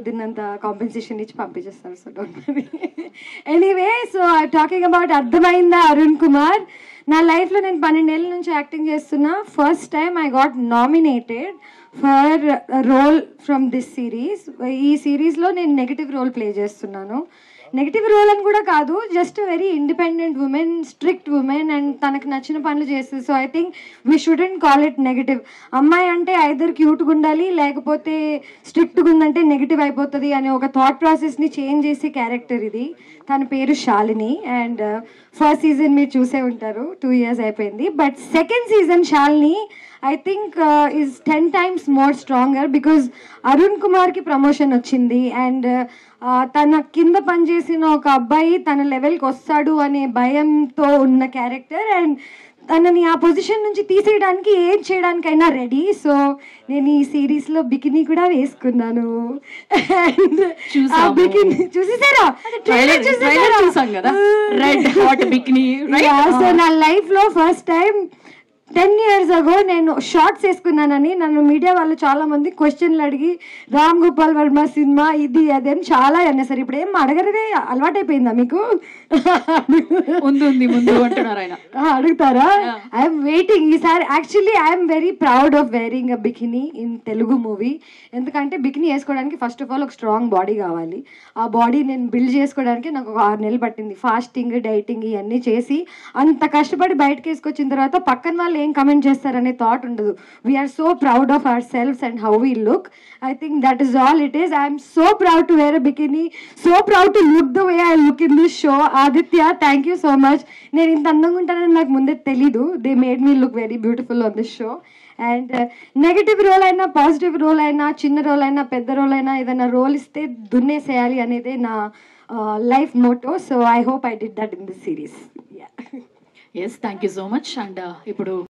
దెబ్బతిన్నంత compensation ఇచ్చి పంపించేస్తారు. So don't worry. Anyway, so talking about అర్థమైందా అరుణ్ కుమార్, నా లైఫ్లో నేను 12 ఏళ్ళ నుంచి యాక్టింగ్ చేస్తున్నా. First time I got nominated for role from this series. ఈ సిరీస్లో నేను నెగిటివ్ రోల్ ప్లే చేస్తున్నాను. నెగిటివ్ రోల్ అని కూడా కాదు, just very independent women, strict women, and తనకు నచ్చిన పనులు చేస్తుంది. So I think we shouldn't call it negative. అమ్మాయి అంటే ఐదర్ క్యూట్గా ఉండాలి, లేకపోతే స్ట్రిక్ట్గా ఉందంటే నెగిటివ్ అయిపోతుంది అనే ఒక థాట్ ప్రాసెస్ని చేంజ్ చేసే క్యారెక్టర్ ఇది. తన పేరు శాలిని, అండ్ ఫస్ట్ సీజన్ మీరు చూసే ఉంటారు, 2 years అయిపోయింది. But second season Shalini I think is 10 times more stronger, because Arun కుమార్కి ప్రమోషన్ వచ్చింది, అండ్ తన కింద పనిచేసిన ఒక అబ్బాయి తన లెవెల్కి వస్తాడు అనే భయంతో ఉన్న క్యారెక్టర్, అండ్ తనని ఆ పొజిషన్ నుంచి తీసేయడానికి ఏం చేయడానికైనా రెడీ. సో నేను ఈ సిరీస్లో బికినీ కూడా వేసుకున్నాను. And bikini చూసేసారా? సో నా లైఫ్లో ఫస్ట్ టైం 10 years ago నేను షార్ట్స్ వేసుకున్నానని నన్ను మీడియా వాళ్ళు చాలా మంది క్వశ్చన్లు అడిగి, రామ్ గోపాల్ వర్మ సినిమా ఇది అదేం చాలా అన్నా. సరే ఇప్పుడు ఏం అడగరదే, అలవాటైపోయిందా మీకు? అడుగుతారా? I'm waiting. ఈసారి actually I'm very proud of wearing a bikini in Telugu movie. ఎందుకంటే బికినీ వేసుకోవడానికి ఫస్ట్ ఆఫ్ ఆల్ ఒక స్ట్రాంగ్ బాడీ కావాలి. ఆ బాడీ నేను బిల్డ్ చేసుకోవడానికి నాకు ఒక 6 నెలలు పట్టింది. ఫాస్టింగ్, డైటింగ్ ఇవన్నీ చేసి అంత కష్టపడి బయటకు వేసుకొచ్చిన తర్వాత పక్కన వాళ్ళు ఏం కమెంట్ చేస్తారనే థాట్ ఉండదు. We're so proud of ourselves and how we look. I think that is all it is. I'm so proud to wear a bikini, so proud to look the way I look in this show. Aditya, thank you so much. నేను ఇంత అందంగా ఉంటానని నాకు ముందే తెలీదు. They made me look very beautiful on this show. And negative role అయినా, positive role అయినా, చిన్న రోల్ అయినా, పెద్ద రోల్ అయినా, ఏదైనా రోల్ ఇస్తే దున్నేసేయాలి అనేదే నా life motto. So I hope I did that in this series. Yes, thank you so much. And ఇప్పుడు